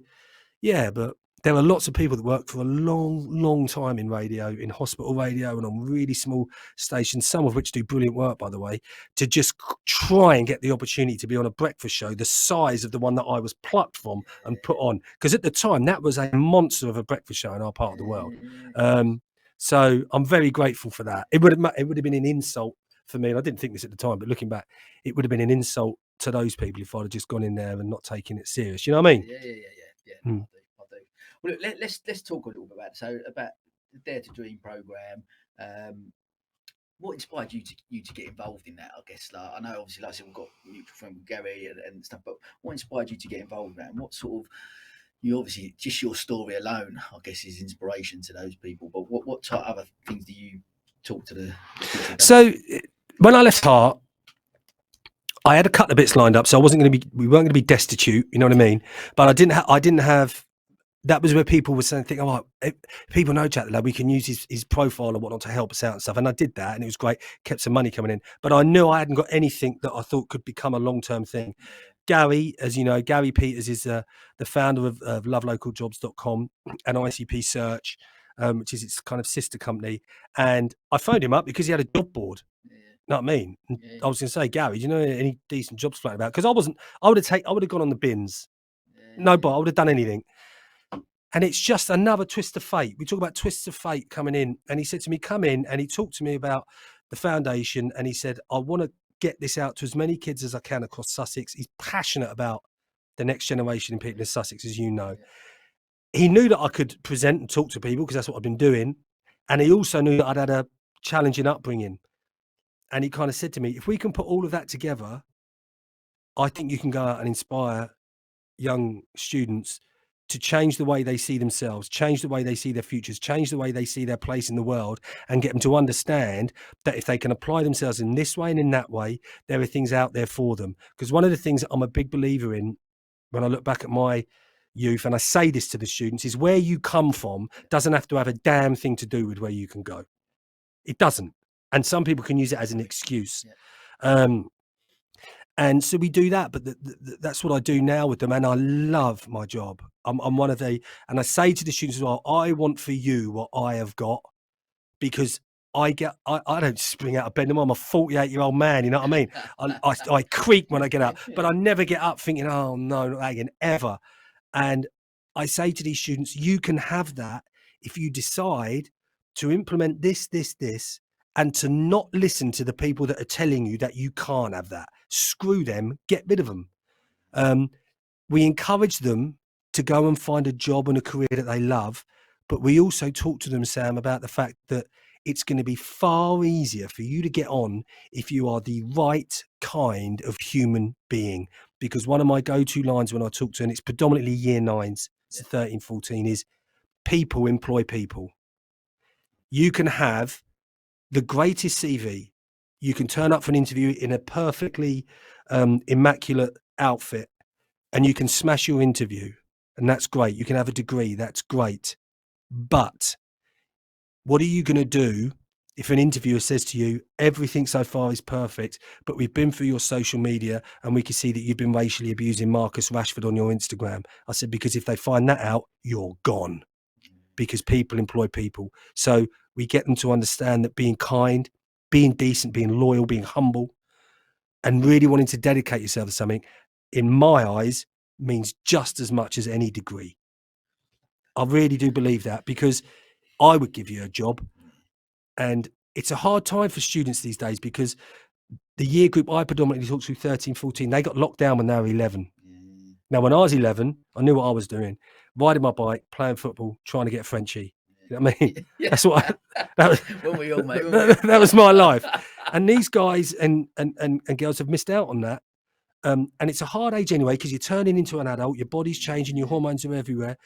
yeah, but there are lots of people that work for a long, long time in radio, in hospital radio, and on really small stations, some of which do brilliant work, by the way, to just try and get the opportunity to be on a breakfast show the size of the one that I was plucked from and put on. Because at the time, that was a monster of a breakfast show in our part of the world. So I'm very grateful for that. It would have been an insult for me, and I didn't think this at the time, but looking back, it would have been an insult to those people if I'd have just gone in there and not taken it serious. You know what I mean? Yeah. I do. Well, look, let's talk a little bit about the Dare to Dream program. What inspired you to get involved in that? I guess, like, I know obviously, like I said, we've got a mutual friend with Gary and stuff, but what inspired you to get involved in that? And what sort of, you obviously, just your story alone, I guess, is inspiration to those people. But what type of other things do you talk to the kids? So when I left Heart, I had a couple of bits lined up, so we weren't going to be destitute, you know what I mean? But I didn't have. That was where people were saying, "Oh, people know Jack, lad, we can use his profile and whatnot to help us out and stuff." And I did that, and it was great, kept some money coming in. But I knew I hadn't got anything that I thought could become a long-term thing. Gary, as you know, Gary Peters is the founder of LoveLocalJobs.com and ICP Search, which is its kind of sister company. And I phoned him up because he had a job board. Know what I mean? I was going to say, Gary, do you know any decent jobs floating about? Because I would have gone on the bins. No, but I would have done anything. And it's just another twist of fate. We talk about twists of fate coming in. And he said to me, come in. And he talked to me about the foundation. And he said, I want to get this out to as many kids as I can across Sussex. He's passionate about the next generation of people in Sussex, as you know. He knew that I could present and talk to people because that's what I've been doing. And he also knew that I'd had a challenging upbringing. And he kind of said to me, if we can put all of that together, I think you can go out and inspire young students to change the way they see themselves, change the way they see their futures, change the way they see their place in the world, and get them to understand that if they can apply themselves in this way and in that way, there are things out there for them. Because one of the things that I'm a big believer in when I look back at my youth, and I say this to the students, is where you come from doesn't have to have a damn thing to do with where you can go. It doesn't. And some people can use it as an excuse. And so we do that, but that's what I do now with them. And I love my job. I'm one of and I say to the students as well, I want for you what I have got, because I don't spring out of bed anymore. I'm a 48-year-old man, you know what I mean? I creak when I get up, but I never get up thinking, oh no, not that again, ever. And I say to these students, you can have that if you decide to implement this, and to not listen to the people that are telling you that you can't have that. Screw them, get rid of them. We encourage them to go and find a job and a career that they love, but we also talk to them, Sam, about the fact that it's going to be far easier for you to get on if you are the right kind of human being. Because one of my go-to lines when I talk to, and it's predominantly year 9s, so 13, 14, is people employ people. You can have the greatest CV. You can turn up for an interview in a perfectly immaculate outfit and you can smash your interview, and that's great. You can have a degree, that's great. But what are you going to do if an interviewer says to you, everything so far is perfect, but we've been through your social media and we can see that you've been racially abusing Marcus Rashford on your Instagram? I said, because if they find that out, you're gone. Because people employ people. So we get them to understand that being kind, being decent, being loyal, being humble, and really wanting to dedicate yourself to something, in my eyes, means just as much as any degree. I really do believe that, because I would give you a job, and it's a hard time for students these days, because the year group I predominantly talk to, 13, 14, they got locked down when they were 11. Now, when I was 11, I knew what I was doing. Riding my bike, playing football, trying to get a Frenchie. You know what I mean? That's what that was my life. And these guys and girls have missed out on that. And it's a hard age anyway, because you're turning into an adult, your body's changing, your hormones are everywhere.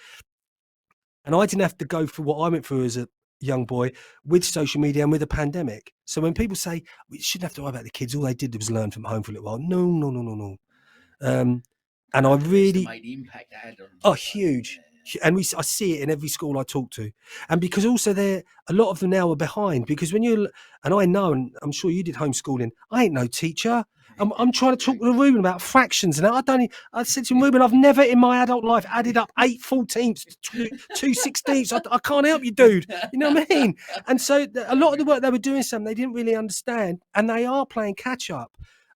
And I didn't have to go through what I went through as a young boy with social media and with a pandemic. So when people say we shouldn't have to worry about the kids, all they did was learn from home for a little while. No. And I really made the impact that had on huge. And I see it in every school I talk to. And because also a lot of them now are behind, because when and I know, and I'm sure you did homeschooling, I ain't no teacher. I'm trying to talk to Ruben about fractions, and I said to him, Ruben, I've never in my adult life added up 8 14ths, 2 16ths. I can't help you, dude. You know what I mean? And so a lot of the work they were doing, they didn't really understand, and they are playing catch up.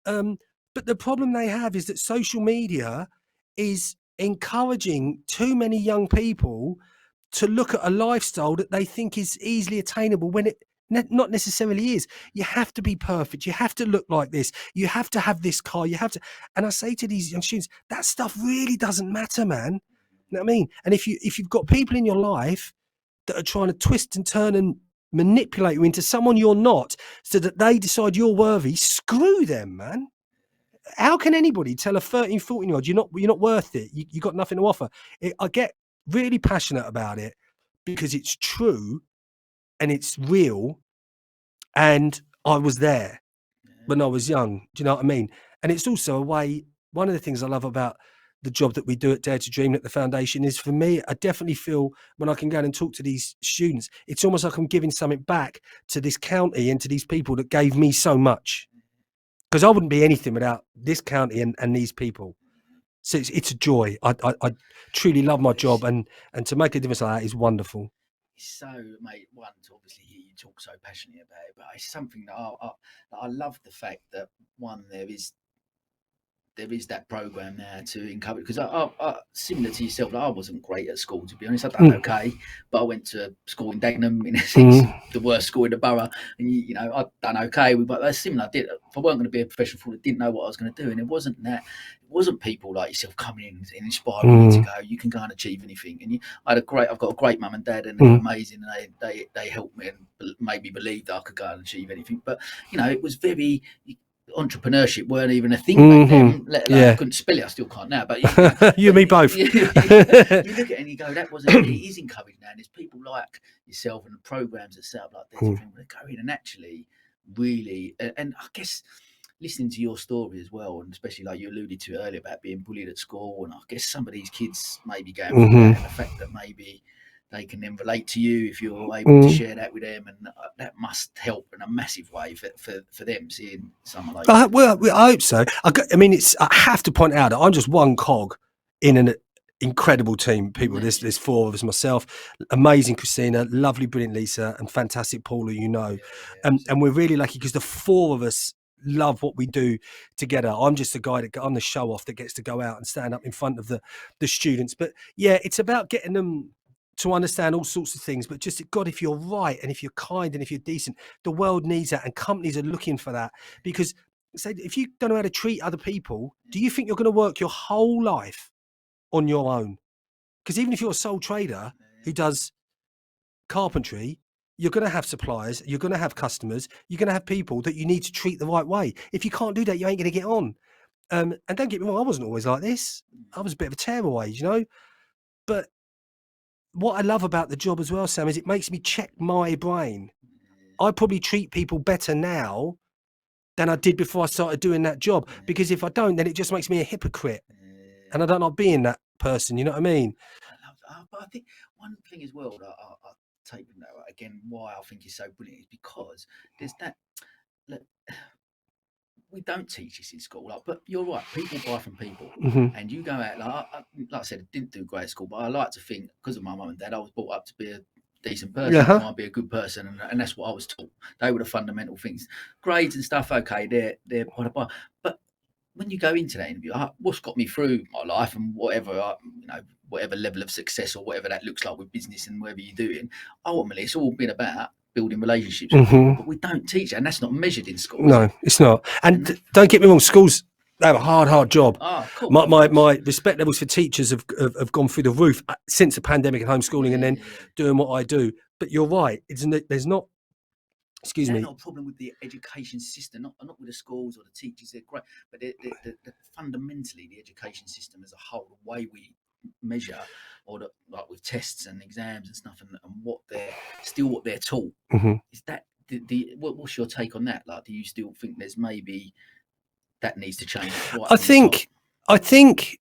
But the problem they have is that social media is encouraging too many young people to look at a lifestyle that they think is easily attainable when it not necessarily is. You have to be perfect. You have to look like this. You have to have this car. You have to. And I say to these young students, that stuff really doesn't matter, man. You know what I mean? And if you've got people in your life that are trying to twist and turn and manipulate you into someone you're not, so that they decide you're worthy, screw them, man. How can anybody tell a 13, 14-year-old you're not worth it? You got nothing to offer? I get really passionate about it because it's true and it's real. And I was there when I was young. Do you know what I mean? And it's also a way, one of the things I love about the job that we do at Dare to Dream at the foundation is, for me, I definitely feel when I can go and talk to these students, it's almost like I'm giving something back to this county and to these people that gave me so much. Because I wouldn't be anything without this county and these people. So it's a joy. I truly love my job, and to make a difference like that is wonderful. So, mate, one, to obviously hear you talk so passionately about it, but it's something that I love the fact that, one, there is that program there to encourage, because I similar to yourself, I wasn't great at school, to be honest. I've done okay, but I went to school in Dagenham, in a sense, the worst school in the borough, and you know, I've done okay. But similar, if I weren't going to be a professional footballer, I didn't know what I was going to do, and it wasn't people like yourself coming in and inspiring me to go, you can go and achieve anything. And I've got a great mum and dad, and they're amazing, and they helped me and made me believe that I could go and achieve anything. But you know, it was very. Entrepreneurship weren't even a thing back then, let alone I couldn't spell it. I still can't now, but you and me both. You look at it and you go, that wasn't. It is encouraged now. And there's people like yourself and the programs that set up like this, that go in and actually really. And I guess listening to your story as well, and especially like you alluded to earlier about being bullied at school, and I guess some of these kids maybe going through that, and the fact that maybe they can then relate to you if you're able to share that with them, and that must help in a massive way for them, seeing someone like you. Well, I hope so. I mean, I have to point out that I'm just one cog in an incredible team. People, there's 4 of us: myself, amazing Christina, lovely, brilliant Lisa, and fantastic Paula. You know, and we're really lucky because the 4 of us love what we do together. I'm just a guy I'm the show off that gets to go out and stand up in front of the students. But yeah, it's about getting them to understand all sorts of things, but just, God, if you're right and if you're kind and if you're decent, the world needs that, and companies are looking for that. Because say, if you don't know how to treat other people, do you think you're going to work your whole life on your own? Because even if you're a sole trader who does carpentry, you're going to have suppliers, you're going to have customers, you're going to have people that you need to treat the right way. If you can't do that, you ain't going to get on. And don't get me wrong, I wasn't always like this. I was a bit of a tearaway, you know. But what I love about the job as well, Sam, is it makes me check my brain. I probably treat people better now than I did before I started doing that job, because if I don't, then it just makes me a hypocrite, and I don't like being that person. You know what I mean? I love that. But I think one thing as well that I take from that, again, why I think is so brilliant is because there's that. Look, we don't teach this in school, but you're right. People buy from people, and you go out. Like I said, I didn't do great at school, but I like to think, because of my mum and dad, I was brought up to be a decent person, try and be a good person, and that's what I was taught. They were the fundamental things. Grades and stuff, okay, they're but when you go into that interview, what's got me through my life and whatever, whatever level of success or whatever that looks like with business and whatever you're doing, ultimately it's all been about building relationships with people, but we don't teach that, and that's not measured in school. No, it's not. And don't get me wrong, schools, they have a hard job. Cool. My respect levels for teachers have gone through the roof since the pandemic and homeschooling, and then doing what I do. But you're right, there's not Excuse Is that me. not a problem with the education system? Not with the schools or the teachers, they're great, but fundamentally the education system as a whole, the way we measure, or like with tests and exams and stuff, and what they're taught, Mm-hmm. is that what's your take on that? Like, do you still think there's maybe that needs to change right I from the top? think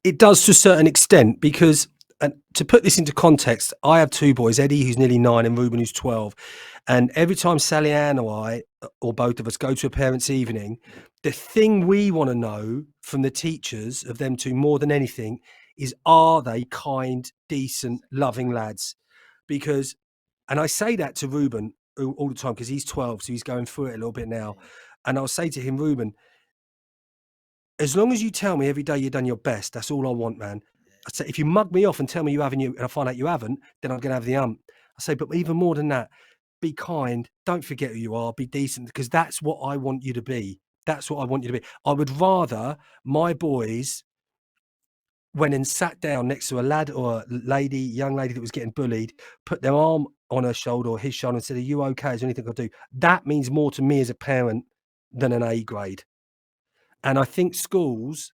it does to a certain extent, because, and to put this into context, I have two boys, Eddie, who's nearly 9, and Ruben, who's 12. And every time Sally Ann or I, or both of us, go to a parents' evening, the thing we want to know from the teachers of them two more than anything is, are they kind, decent, loving lads? Because, and I say that to Ruben all the time, because he's 12, so he's going through it a little bit now. And I'll say to him, Ruben, as long as you tell me every day you've done your best, that's all I want, man. I say, if you mug me off and tell me you haven't, and I find out you haven't, then I'm going to have the ump. I say, but even more than that, be kind. Don't forget who you are. Be decent, because that's what I want you to be. That's what I want you to be. I would rather my boys went and sat down next to a lad or a lady, young lady that was getting bullied, put their arm on her shoulder or his shoulder and said, are you okay? Is there anything I do? That means more to me as a parent than an A grade. And I think schools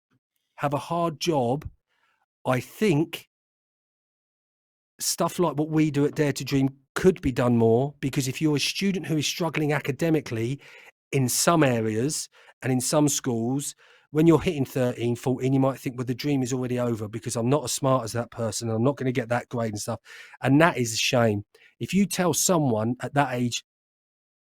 have a hard job. I think stuff like what we do at Dare to Dream could be done more, because if you're a student who is struggling academically in some areas and in some schools, when you're hitting 13, 14, you might think, well, the dream is already over because I'm not as smart as that person and I'm not going to get that grade and stuff. And that is a shame. If you tell someone at that age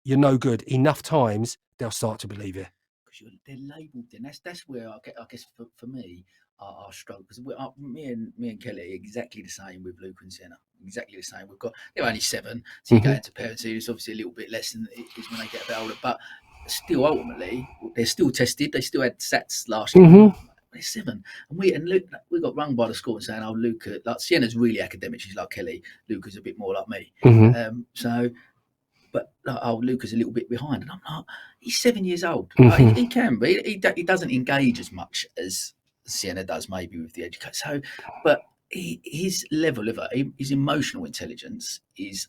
you're no good enough times, they'll start to believe it. Because they're labelled, then that's where I guess for me, our struggle, because me and Kelly are exactly the same with Luke and Senna, exactly the same. They're only 7, so you go into parents' it's obviously a little bit less than it is when they get a bit older, but still, ultimately, they're still tested. They still had SATs last year. They're 7, and Luke, we got rung by the school and saying, "Oh, Luke, like Sienna's really academic. She's like Kelly. Luke is a bit more like me." But Luca's a little bit behind, and I'm like, he's 7 years old. He can be. He doesn't engage as much as Sienna does, maybe with the education. So, but his level of his emotional intelligence is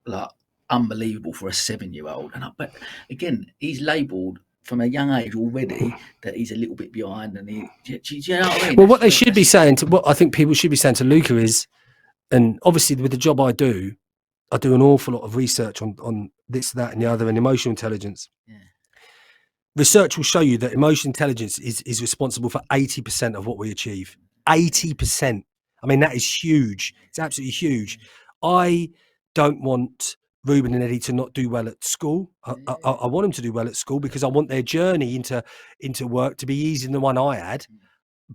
like unbelievable for a 7-year-old. But again, he's labelled from a young age already that he's a little bit behind. And do you know what I mean? Well, what they should be saying to, what I think people should be saying to Luca is, and obviously with the job I do an awful lot of research on this, that, and the other, and emotional intelligence. Yeah. Research will show you that emotional intelligence is responsible for 80% of what we achieve. 80%. I mean, that is huge. It's absolutely huge. I don't want Ruben and Eddie to not do well at school. I want them to do well at school, because I want their journey into work to be easier than the one I had.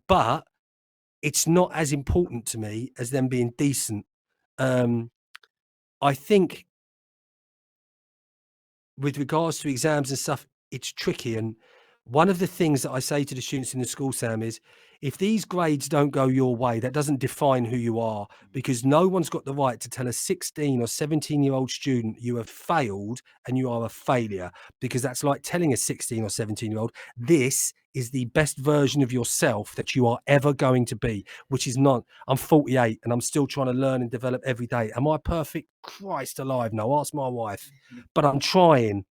But it's not as important to me as them being decent. I think with regards to exams and stuff, it's tricky. And one of the things that I say to the students in the school, Sam, is if these grades don't go your way, that doesn't define who you are, because no one's got the right to tell a 16 or 17-year-old student you have failed and you are a failure, because that's like telling a 16 or 17-year-old, this is the best version of yourself that you are ever going to be, which is not. I'm 48 and I'm still trying to learn and develop every day. Am I perfect? Christ alive, no. Ask my wife. But I'm trying.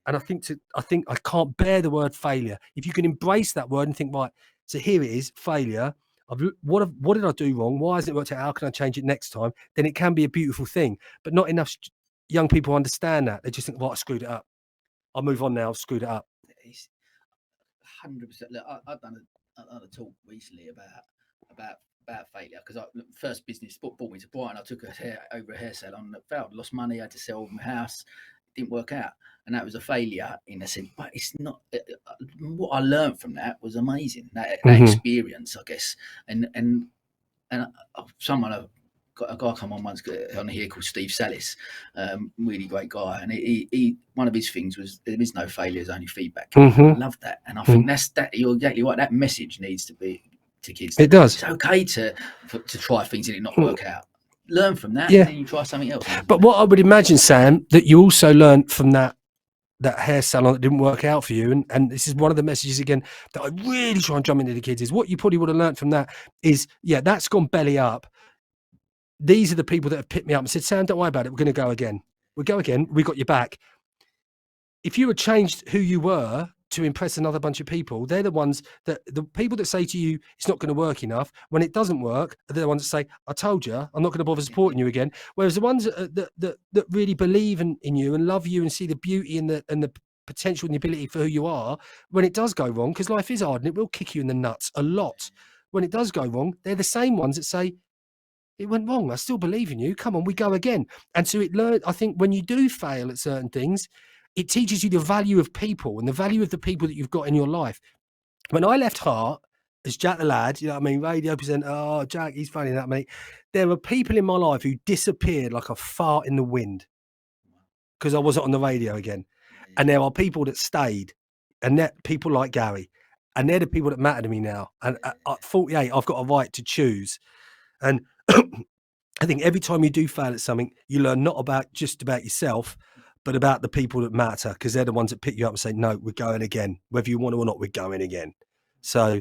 And I think I can't bear the word failure. If you can embrace that word and think, right, so here it is, failure. What did I do wrong? Why hasn't it worked out? How can I change it next time? Then it can be a beautiful thing. But not enough young people understand that. They just think, well, I screwed it up. I'll move on now. Screwed it up. 100%. Look, I've done a talk recently about failure, because first business brought me to Brighton. I took a hair salon that failed, lost money, I had to sell my house. It didn't work out, and that was a failure in a sense. But it's not. What I learned from that was amazing. That experience, I guess, and someone. A guy come on once on here called Steve Salis, really great guy, and he one of his things was, there is no failure, there's only feedback. I love that, and I think that you're exactly right. That message needs to be to kids. It does. It's okay to try things and it not work out. Learn from that, and then you try something else. But what I would imagine, Sam, that you also learned from that hair salon that didn't work out for you, and this is one of the messages again that I really try and drum into the kids, is what you probably would have learned from that is, yeah, that's gone belly up. These are the people that have picked me up and said, Sam, don't worry about it, we're going to go again. We'll go again. We got your back. If you had changed who you were to impress another bunch of people, they're the ones that the people that say to you, it's not going to work enough. When it doesn't work, they're the ones that say, I told you, I'm not going to bother supporting you again. Whereas the ones that really believe in you and love you and see the beauty and the potential and the ability for who you are, when it does go wrong, because life is hard and it will kick you in the nuts a lot. When it does go wrong, they're the same ones that say, it went wrong. I still believe in you. Come on, we go again. And so I think when you do fail at certain things, it teaches you the value of people and the value of the people that you've got in your life. When I left Heart as Jack the Lad, you know what I mean, radio presenter, oh, Jack, he's funny, that, mate. There were people in my life who disappeared like a fart in the wind because I wasn't on the radio again. And there are people that stayed, and they're people like Gary, and they're the people that matter to me now. And at 48, I've got a right to choose. And I think every time you do fail at something, you learn not just about yourself, but about the people that matter, because they're the ones that pick you up and say, no, we're going again. Whether you want to or not, we're going again. So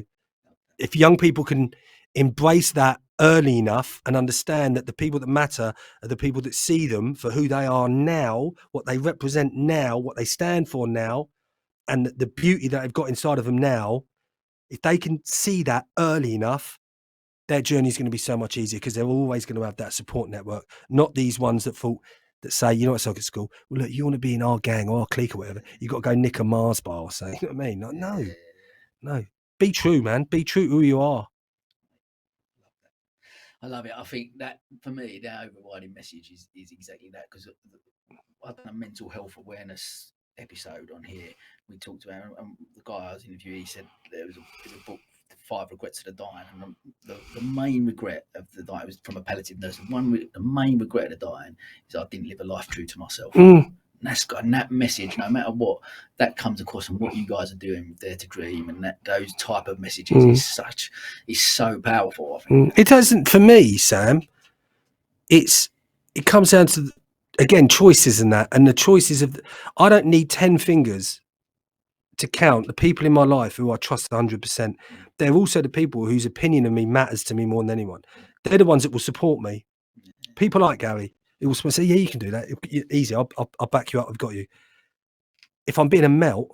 if young people can embrace that early enough and understand that the people that matter are the people that see them for who they are now, what they represent now, what they stand for now, and the beauty that they've got inside of them now, if they can see that early enough, their journey is going to be so much easier, because they're always going to have that support network, not these ones that say, you know what, at school, well, look, you want to be in our gang or our clique or whatever, you got to go nick a Mars bar or something. You know what I mean? Like, no. Be true, man. Be true to who you are. I love it. I think that for me, the overriding message is exactly that, because I've done a mental health awareness episode on here. We talked about, the guy I was interviewing, he said there was a book, 5 Regrets of the Dying, and the main regret of the dying was from a palliative nurse. The main regret of the dying is I didn't live a life true to myself. And that message, no matter what, that comes across, and what you guys are doing with Dare to Dream, and those type of messages is so powerful. I think. It doesn't, for me, Sam. It comes down to, again, choices and that, and the choices of. I don't need 10 fingers to count the people in my life who I trust 100%. They're also the people whose opinion of me matters to me more than anyone. They're the ones that will support me. People like Gary, who will say, yeah, you can do that. Easy. I'll back you up. I've got you. If I'm being a melt,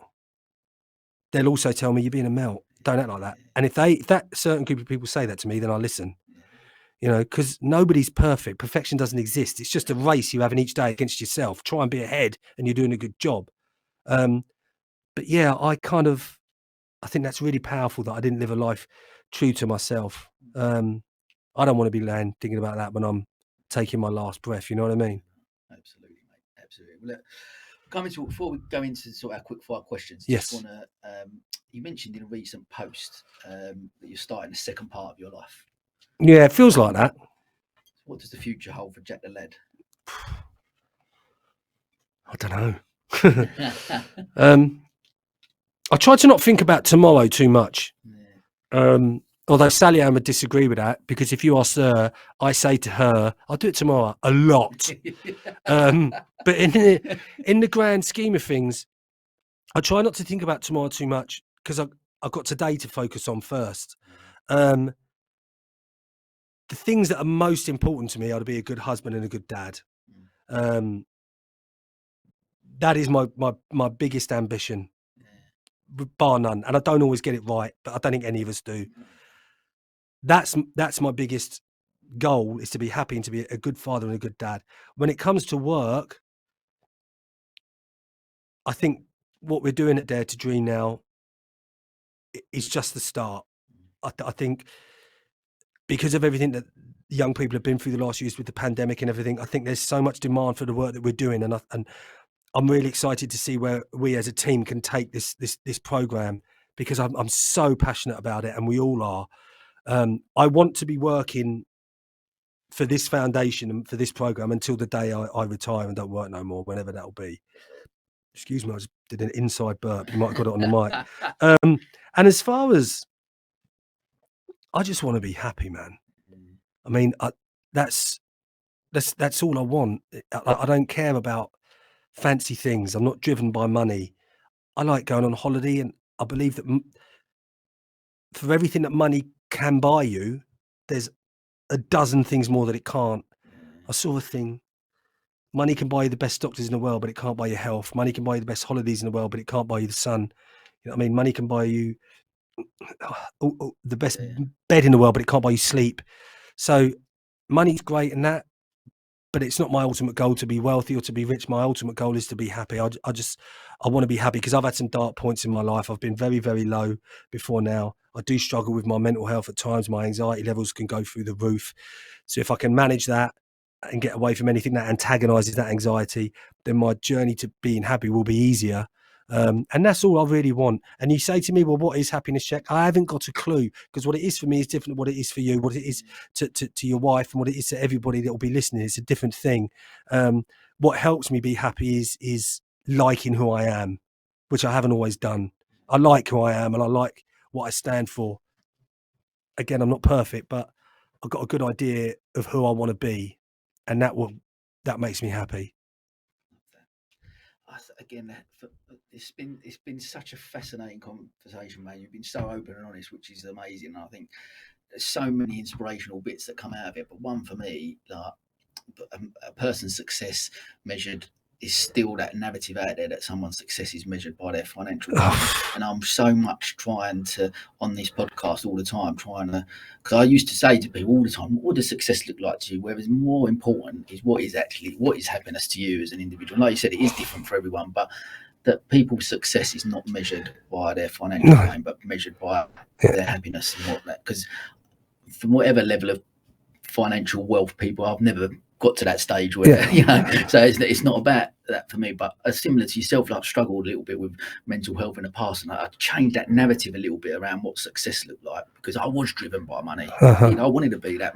they'll also tell me you're being a melt. Don't act like that. And if that certain group of people say that to me, then I listen. You know, because nobody's perfect. Perfection doesn't exist. It's just a race you have in each day against yourself. Try and be ahead, and you're doing a good job. But yeah, I think that's really powerful that I didn't live a life true to myself. I don't want to be laying thinking about that when I'm taking my last breath. You know what I mean? Absolutely, mate. Absolutely. Well, before we go into sort of our quick fire questions, Yes. just want to. You mentioned in a recent post that you're starting the second part of your life. Yeah, it feels like that. What does the future hold for Jack the Lad? I don't know. I try to not think about tomorrow too much. Although Sally Ann would disagree with that, because if you ask her, I say to her, I'll do it tomorrow a lot. But in the grand scheme of things, I try not to think about tomorrow too much, because I've got today to focus on first. The things that are most important to me are to be a good husband and a good dad. That is my biggest ambition, bar none. And I don't always get it right, but I don't think any of us do. That's my biggest goal, is to be happy and to be a good father and a good dad. When it comes to work, I think what we're doing at Dare to Dream now is just the start. I think because of everything that young people have been through the last years with the pandemic and everything, I think there's so much demand for the work that we're doing, and I'm really excited to see where we as a team can take this program, because I'm so passionate about it, and we all are. I want to be working for this foundation and for this program until the day I retire and don't work no more, whenever that'll be. Excuse me, I just did an inside burp. You might have got it on the mic. And as far as, I just want to be happy, man. I mean, that's all I want. I don't care about fancy things. I'm not driven by money. I like going on holiday, and I believe that for everything that money can buy you, there's a dozen things more that it can't. I saw a thing Money can buy you the best doctors in the world, but it can't buy you health. Money can buy you the best holidays in the world, but it can't buy you the sun. You know what I mean? Money can buy you the best bed in the world, but it can't buy you sleep. So money's great and that, but it's not my ultimate goal to be wealthy or to be rich. My ultimate goal is to be happy. I want to be happy because I've had some dark points in my life. I've been very, very low before now. I do struggle with my mental health at times. My anxiety levels can go through the roof. So if I can manage that and get away from anything that antagonizes that anxiety, then my journey to being happy will be easier. And that's all I really want. And you say to me, well, what is happiness, Check? I haven't got a clue, because what it is for me is different to what it is for you, what it is to your wife, and what it is to everybody that will be listening. It's a different thing. What helps me be happy is liking who I am, which I haven't always done. I like who I am and I like what I stand for. Again, I'm not perfect, but I've got a good idea of who I want to be, and that makes me happy. Again, it's been such a fascinating conversation, man. You've been so open and honest, which is amazing. And I think there's so many inspirational bits that come out of it. But one for me, like a person's success measured is still that narrative out there that someone's success is measured by their financial gain. And I'm so much trying to, on this podcast all the time, because I used to say to people all the time, what does success look like to you? Whereas more important is what is happiness to you as an individual. Like you said, it is different for everyone, but that people's success is not measured by their financial gain, but measured by their happiness and whatnot. Because from whatever level of financial wealth people, I've never got to that stage where so it's not about that for me. But similar to yourself, I've struggled a little bit with mental health in the past, and I changed that narrative a little bit around what success looked like, because I was driven by money. I wanted to be that.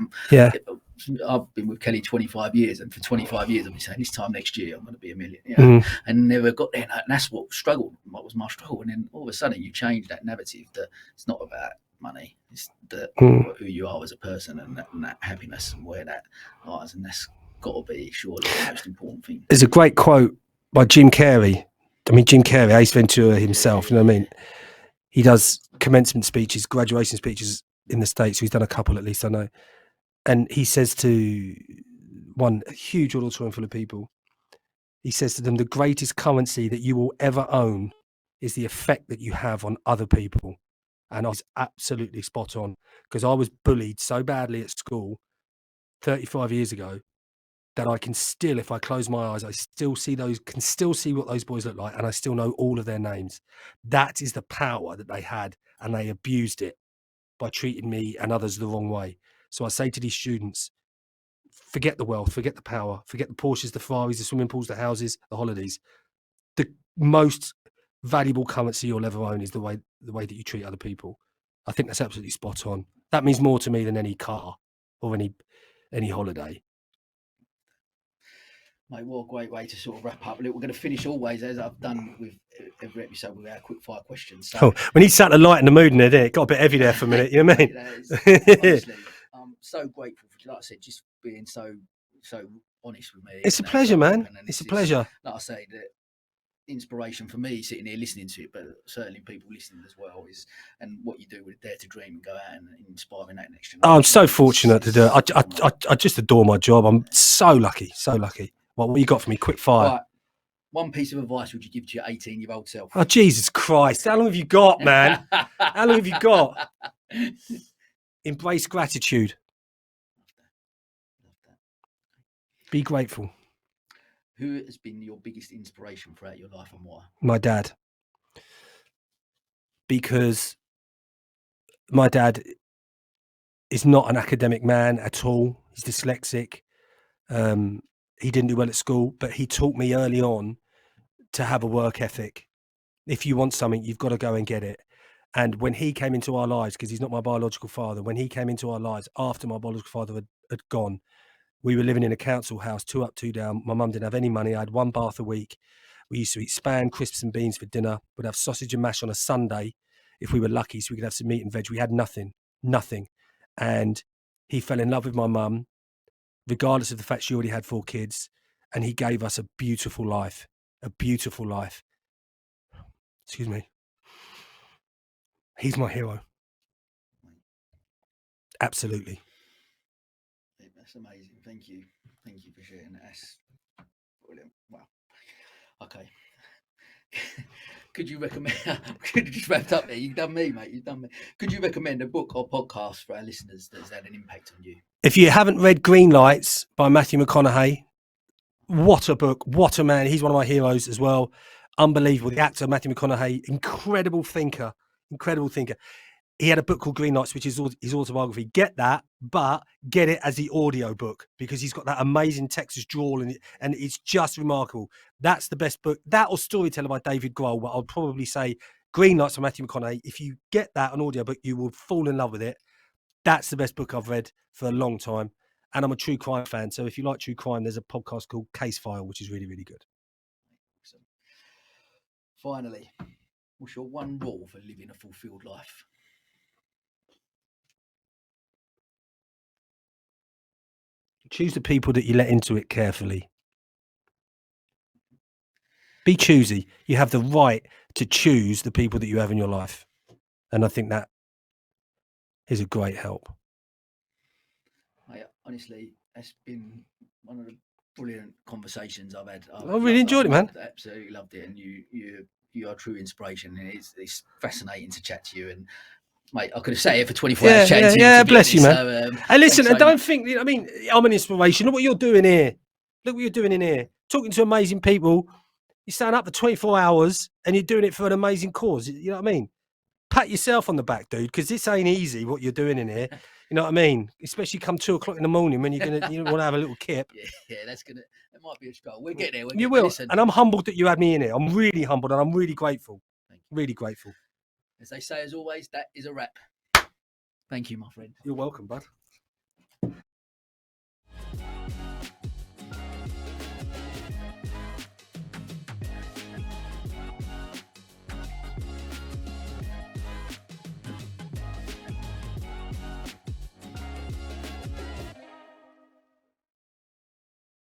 I've been with Kelly 25 years, and for 25 years I've been saying this time next year I'm going to be a million, and never got there. And that's what was my struggle. And then all of a sudden you change that narrative that it's not about money, it's who you are as a person, and that happiness and where that lies, and that's got to be surely the most important thing. There's a great quote by Jim Carrey. I mean, Jim Carrey, Ace Ventura himself, you know what I mean? He does commencement speeches, graduation speeches in the States. He's done a couple, at least I know. And he says to a huge auditorium full of people, he says to them, the greatest currency that you will ever own is the effect that you have on other people. And I was absolutely spot on, because I was bullied so badly at school 35 years ago that I can still, if I close my eyes, I still see what those boys look like, and I still know all of their names. That is the power that they had, and they abused it by treating me and others the wrong way. So I say to these students, forget the wealth, forget the power, forget the Porsches, the Ferraris, the swimming pools, the houses, the holidays. The most valuable currency you'll ever own is the way that you treat other people. I think that's absolutely spot on. That means more to me than any car or any holiday. Mate, what a great way to sort of wrap up. Look, we're going to finish always, as I've done with every episode, with our quick fire questions. So, when he sat the light in the mood in there, it got a bit heavy there for a minute. You know what I mean? Honestly, I'm so grateful for, like I said, just being so honest with me. It's a pleasure, man. It's a pleasure. Like I say, the inspiration for me sitting here listening to it, but certainly people listening as well, and what you do with Dare to Dream and go out and inspiring that next generation. I'm so fortunate to do it. I just adore my job. I'm so lucky, so lucky. What you got for me? Quick fire. Right. One piece of advice would you give to your 18-year-old self? Oh, Jesus Christ. How long have you got, man? How long have you got? Embrace gratitude. Be grateful. Who has been your biggest inspiration throughout your life, and why? My dad. Because my dad is not an academic man at all. He's dyslexic. He didn't do well at school, but he taught me early on to have a work ethic. If you want something, you've got to go and get it. And when he came into our lives, because he's not my biological father, when he came into our lives after my biological father had gone, we were living in a council house, 2 up, 2 down. My mum didn't have any money. I had 1 bath a week. We used to eat spam, crisps and beans for dinner. We'd have sausage and mash on a Sunday if we were lucky, so we could have some meat and veg. We had nothing. And he fell in love with my mum, regardless of the fact she already had 4 kids. And he gave us a beautiful life. Excuse me. He's my hero. Absolutely. That's amazing. Thank you for sharing that. Brilliant. Wow. Okay. Could you recommend? Could you just wrapped up there? You've done me, mate. You've done me. Could you recommend a book or podcast for our listeners that's had an impact on you? If you haven't read Green Lights by Matthew McConaughey, what a book! What a man! He's one of my heroes as well. Unbelievable. The actor Matthew McConaughey, incredible thinker. Incredible thinker. He had a book called Green Lights, which is his autobiography. Get that, but get it as the audio book because he's got that amazing Texas drawl and it's just remarkable. That's the best book. That or Storyteller by David Grohl, but I'll probably say Green Lights by Matthew McConaughey. If you get that an audio book, you will fall in love with it. That's the best book I've read for a long time. And I'm a true crime fan. So if you like true crime, there's a podcast called Case File, which is really, really good. Awesome. Finally, what's your one rule for living a fulfilled life? Choose the people that you let into it carefully. Be choosy. You have the right to choose the people that you have in your life. And I think that is a great help. Honestly, that's been one of the brilliant conversations I've had. I really enjoyed it, man. Absolutely loved it. And you are true inspiration. And it's fascinating to chat to you. And mate, I could have sat here for 24 hours chatting to you. Yeah, bless you, man. So, hey, listen, and don't think, I mean, I'm an inspiration. Look what you're doing here. Look what you're doing in here. Talking to amazing people. You're staying up for 24 hours and you're doing it for an amazing cause. You know what I mean? Pat yourself on the back, dude, because this ain't easy what you're doing in here. You know what I mean? Especially come 2 o'clock in the morning when you want to have a little kip. Yeah, that might be a struggle. We'll get there. You will. Listen. And I'm humbled that you had me in here. I'm really humbled and I'm really grateful. Really grateful. As they say, as always, that is a wrap. Thank you, my friend. You're welcome, bud.